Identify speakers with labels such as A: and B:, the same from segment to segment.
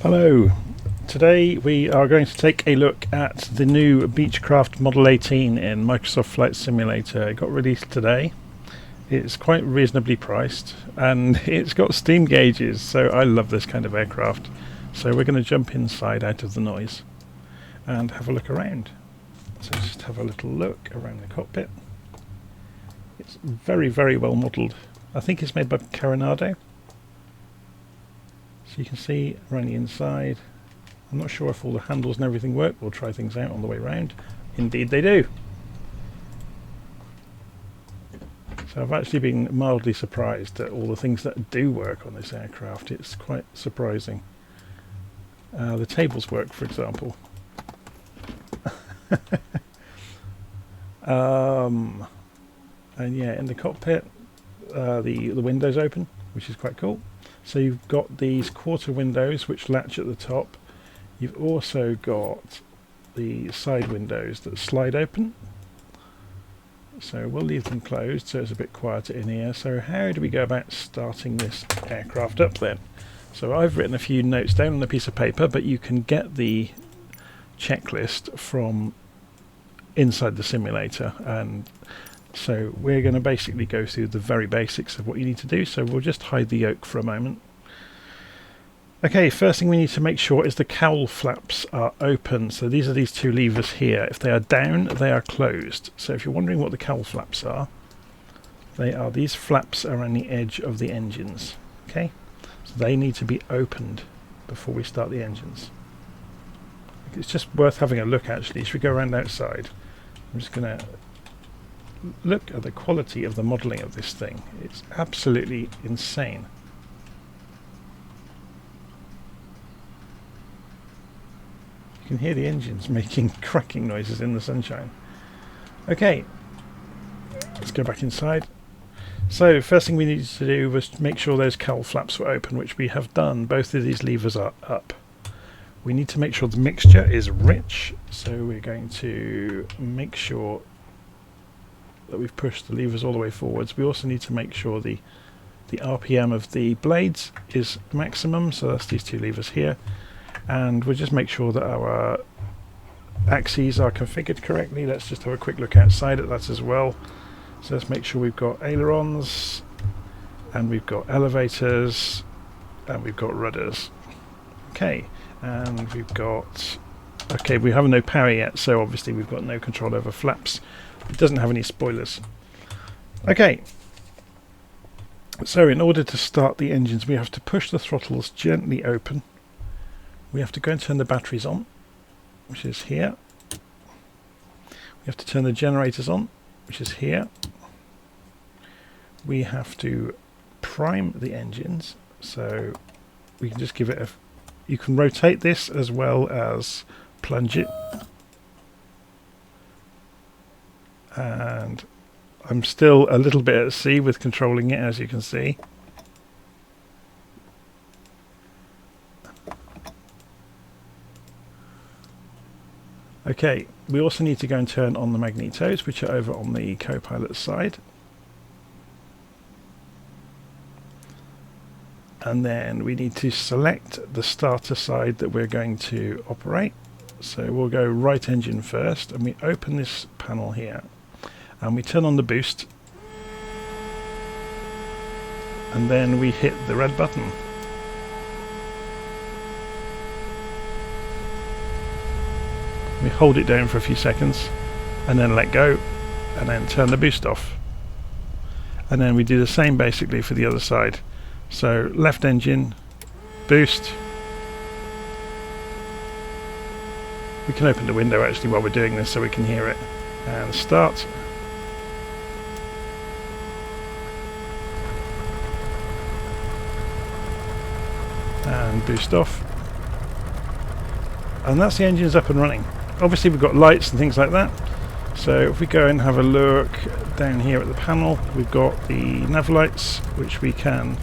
A: Hello, today we are going to take a look at the new Beechcraft Model 18 in Microsoft Flight Simulator. It got released today. It's quite reasonably priced and it's got steam gauges, so I love this kind of aircraft. So we're going to jump inside out of the noise and have a look around. So just have a little look around the cockpit. It's very, very well modelled. I think it's made by Carenado. So you can see around the inside. I'm not sure if all the handles and everything work. We'll try things out on the way round. Indeed they do. So I've actually been mildly surprised at all the things that do work on this aircraft. It's quite surprising. The tables work, for example. And yeah, in the cockpit the windows open, which is quite cool. So you've got these quarter windows which latch at the top. You've also got the side windows that slide open. So we'll leave them closed so it's a bit quieter in here. So how do we go about starting this aircraft up then? So I've written a few notes down on a piece of paper, but you can get the checklist from inside the simulator, and so we're going to basically go through the very basics of what you need to do. So we'll just hide the yoke for a moment. Okay, first thing we need to make sure is the cowl flaps are open. So these are these two levers here. If they are down, they are closed. So if you're wondering what the cowl flaps are, they are these flaps around the edge of the engines. Okay, so they need to be opened before we start the engines. It's just worth having a look actually. Should we go around outside? I'm just going to look at the quality of the modelling of this thing. It's absolutely insane. You can hear the engines making cracking noises in the sunshine. Okay, let's go back inside. So first thing we needed to do was make sure those cowl flaps were open, which we have done. Both of these levers are up. We need to make sure the mixture is rich, so we're going to make sure that we've pushed the levers all the way forwards. We also need to make sure the RPM of the blades is maximum, so that's these two levers here, and we'll just make sure that our axes are configured correctly. Let's just have a quick look outside at that as well. So let's make sure we've got ailerons, and we've got elevators, and we've got rudders. Okay, and we've got, okay, we have no power yet, so obviously we've got no control over flaps. It doesn't have any spoilers. Okay, so in order to start the engines we have to push the throttles gently open. We have to go and turn the batteries on, which is here. We have to turn the generators on, which is here. We have to prime the engines, so we can just give it a, you can rotate this as well as plunge it. And I'm still a little bit at sea with controlling it, as you can see. Okay, we also need to go and turn on the magnetos, which are over on the co-pilot side. And then we need to select the starter side that we're going to operate. So we'll go right engine first, and we open this panel here. And we turn on the boost, and then we hit the red button. We hold it down for a few seconds and then let go, and then turn the boost off. And then we do the same basically for the other side. So left engine, boost. We can open the window actually while we're doing this so we can hear it. And start. And boost off, and that's the engines up and running. Obviously we've got lights and things like that, so if we go and have a look down here at the panel, we've got the nav lights which we can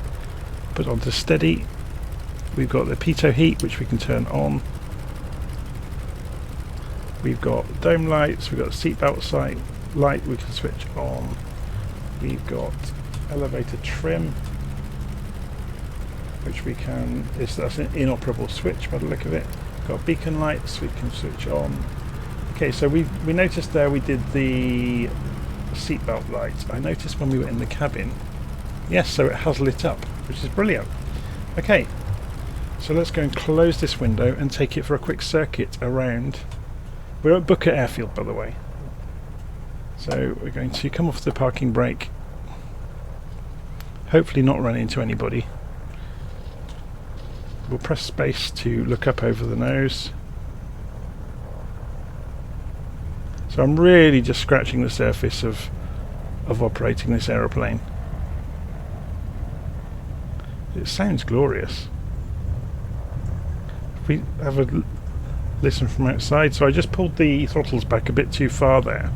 A: put onto steady. We've got the pitot heat which we can turn on. We've got dome lights, we've got seatbelt light we can switch on. We've got elevator trim. which we can, that's an inoperable switch by the look of it. Got beacon lights we can switch on. Okay, so we noticed there we did the seatbelt light. I noticed when we were in the cabin, yes, so it has lit up, which is brilliant. Okay, so let's go and close this window and take it for a quick circuit around. We're at Booker Airfield, by the way. So we're going to come off the parking brake, hopefully not run into anybody. We'll press space to look up over the nose. So I'm really just scratching the surface of operating this aeroplane. It sounds glorious. If we have a listen from outside, so I just pulled the throttles back a bit too far there,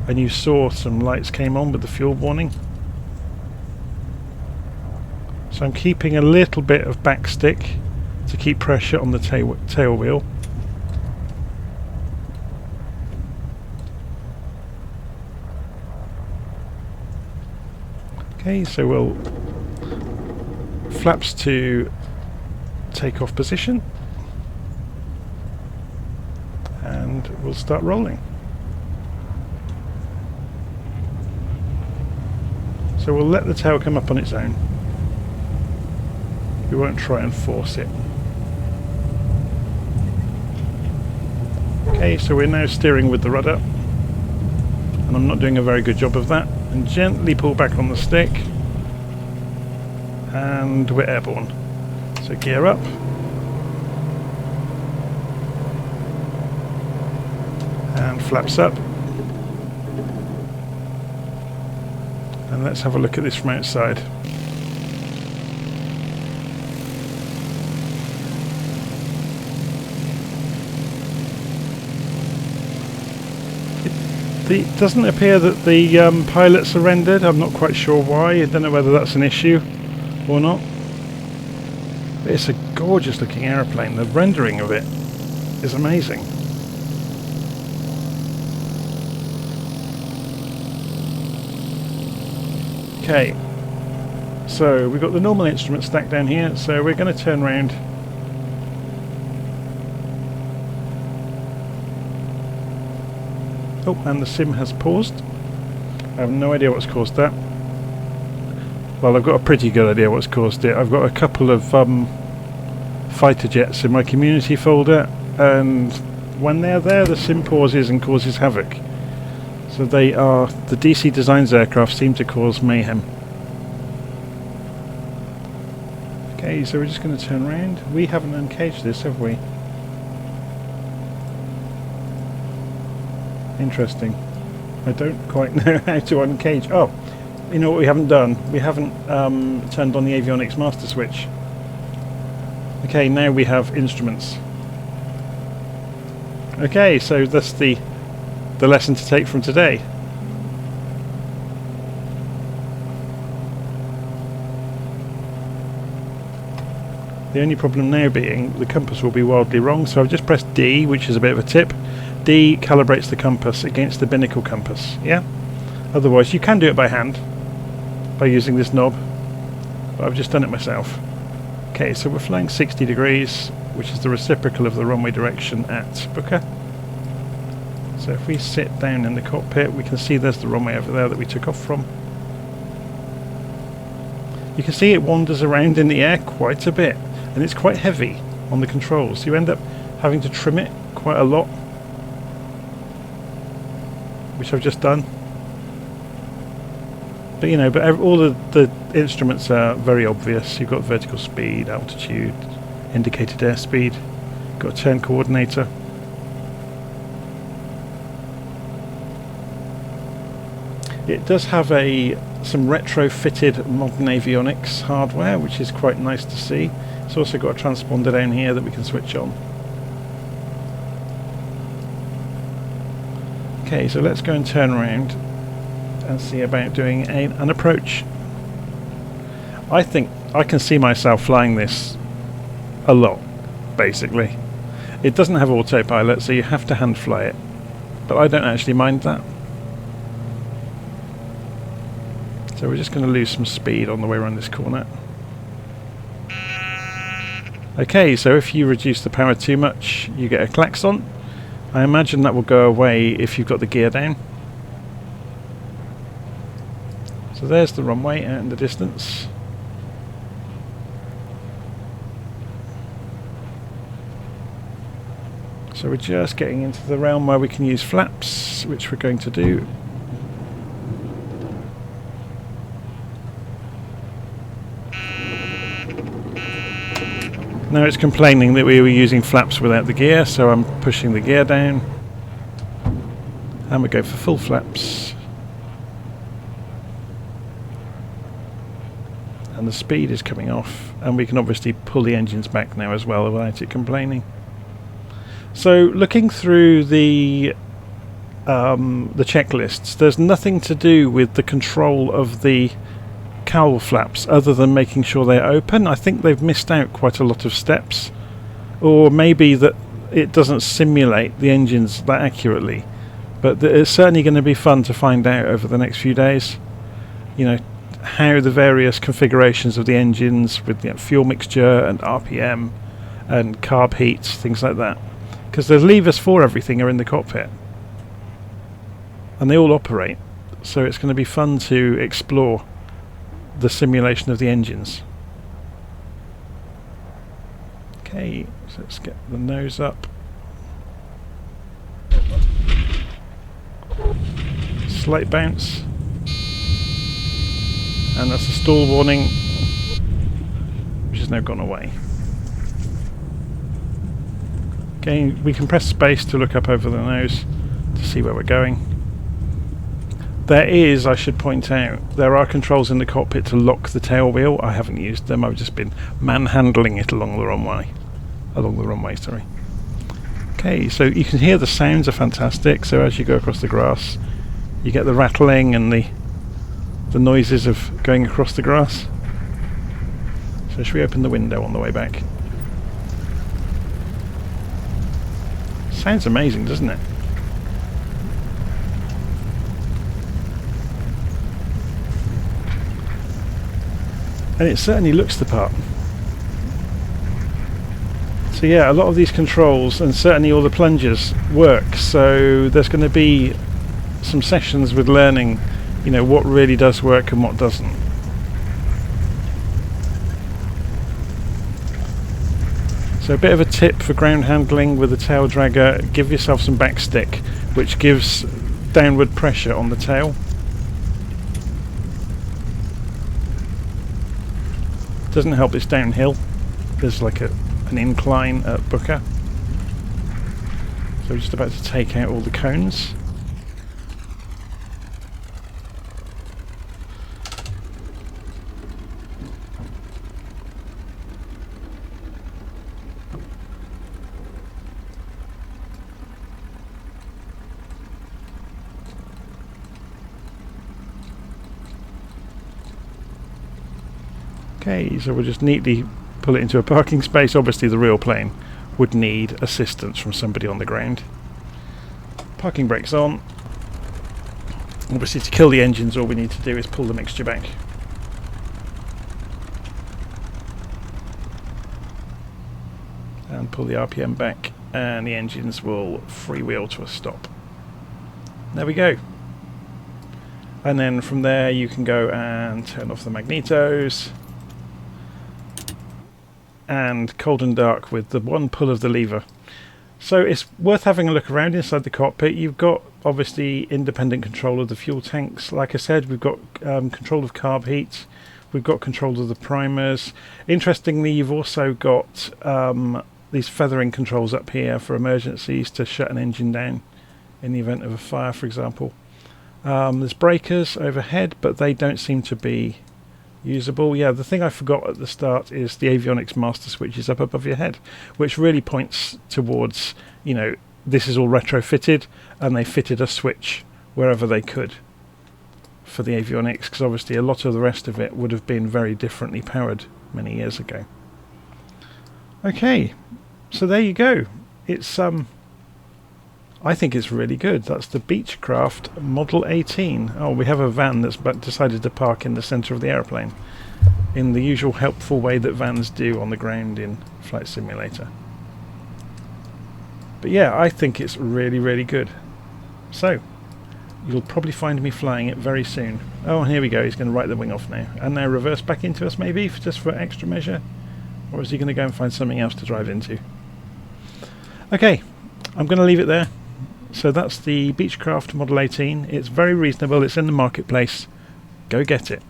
A: and you saw some lights came on with the fuel warning. So I'm keeping a little bit of back stick to keep pressure on the tail wheel. Okay, so we'll flaps to takeoff position, and we'll start rolling. So we'll let the tail come up on its own. We won't try and force it. Okay, so we're now steering with the rudder, and I'm not doing a very good job of that. And gently pull back on the stick, and we're airborne. So gear up, and flaps up, and let's have a look at this from outside. It doesn't appear that the pilot surrendered. I'm not quite sure why. I don't know whether that's an issue or not. But it's a gorgeous looking aeroplane. The rendering of it is amazing. Okay, so we've got the normal instruments stacked down here, so we're going to turn around. Oh, and the sim has paused. I have no idea what's caused that. Well, I've got a pretty good idea what's caused it. I've got a couple of fighter jets in my community folder, and when they're there, the sim pauses and causes havoc. So they are, the DC Designs aircraft seem to cause mayhem. Okay, so we're just going to turn around. We haven't uncaged this, have we? Interesting. I don't quite know how to uncage. Oh, you know what we haven't done? We haven't turned on the avionics master switch. Okay, now we have instruments. Okay, so that's the lesson to take from today. The only problem now being the compass will be wildly wrong, so I've just pressed D, which is a bit of a tip. D calibrates the compass against the binnacle compass, yeah? Otherwise you can do it by hand by using this knob, but I've just done it myself. Okay, so we're flying 60 degrees, which is the reciprocal of the runway direction at Booker. So if we sit down in the cockpit, we can see there's the runway over there that we took off from. You can see it wanders around in the air quite a bit, and it's quite heavy on the controls. You end up having to trim it quite a lot, which I've just done. But you know, all the instruments are very obvious. You've got vertical speed, altitude, indicated airspeed, got a turn coordinator. It does have some retrofitted modern avionics hardware, which is quite nice to see. It's also got a transponder down here that we can switch on. Okay, so let's go and turn around and see about doing an approach. I think I can see myself flying this a lot, basically. It doesn't have autopilot, so you have to hand fly it, but I don't actually mind that. So we're just going to lose some speed on the way around this corner. Okay, so if you reduce the power too much, you get a klaxon. I imagine that will go away if you've got the gear down. So there's the runway out in the distance. So we're just getting into the realm where we can use flaps, which we're going to do. Now it's complaining that we were using flaps without the gear, so I'm pushing the gear down. And we go for full flaps. And the speed is coming off, and we can obviously pull the engines back now as well without it complaining. So looking through the checklists, there's nothing to do with the control of the cowl flaps other than making sure they're open. I think they've missed out quite a lot of steps, or maybe that it doesn't simulate the engines that accurately, but it's certainly going to be fun to find out over the next few days, you know, how the various configurations of the engines with the fuel mixture and RPM and carb heat, things like that, because the levers for everything are in the cockpit and they all operate, so it's going to be fun to explore the simulation of the engines. Okay, so let's get the nose up. Slight bounce. And that's a stall warning, which has now gone away. Okay, we can press space to look up over the nose to see where we're going. There is, I should point out, there are controls in the cockpit to lock the tail wheel. I haven't used them, I've just been manhandling it along the runway. Sorry. Okay, so you can hear the sounds are fantastic. So as you go across the grass, you get the rattling and the noises of going across the grass. So should we open the window on the way back? Sounds amazing, doesn't it? And it certainly looks the part. So yeah, a lot of these controls and certainly all the plungers work, so there's going to be some sessions with learning, you know, what really does work and what doesn't. So a bit of a tip for ground handling with the tail dragger: give yourself some backstick, which gives downward pressure on the tail. Doesn't help it's downhill. There's like an incline at Booker. So we're just about to take out all the cones. Okay, so we'll just neatly pull it into a parking space. Obviously the real plane would need assistance from somebody on the ground. Parking brakes on. Obviously to kill the engines all we need to do is pull the mixture back. And pull the RPM back and the engines will freewheel to a stop. There we go. And then from there you can go and turn off the magnetos. And cold and dark with the one pull of the lever. So it's worth having a look around inside the cockpit. You've got obviously independent control of the fuel tanks. Like I said, we've got control of carb heat. We've got control of the primers. Interestingly, you've also got these feathering controls up here for emergencies to shut an engine down in the event of a fire, for example. There's breakers overhead, but they don't seem to be usable. Yeah, the thing I forgot at the start is the avionics master switch is up above your head, which really points towards, you know, this is all retrofitted and they fitted a switch wherever they could for the avionics, because obviously a lot of the rest of it would have been very differently powered many years ago. Okay, so there you go. It's I think it's really good. That's the Beechcraft Model 18. Oh, we have a van that's decided to park in the centre of the aeroplane, in the usual helpful way that vans do on the ground in Flight Simulator. But yeah, I think it's really, really good. So, you'll probably find me flying it very soon. Oh, here we go. He's going to write the wing off now. And now reverse back into us, maybe, just for extra measure? Or is he going to go and find something else to drive into? Okay, I'm going to leave it there. So that's the Beechcraft Model 18. It's very reasonable. It's in the marketplace. Go get it.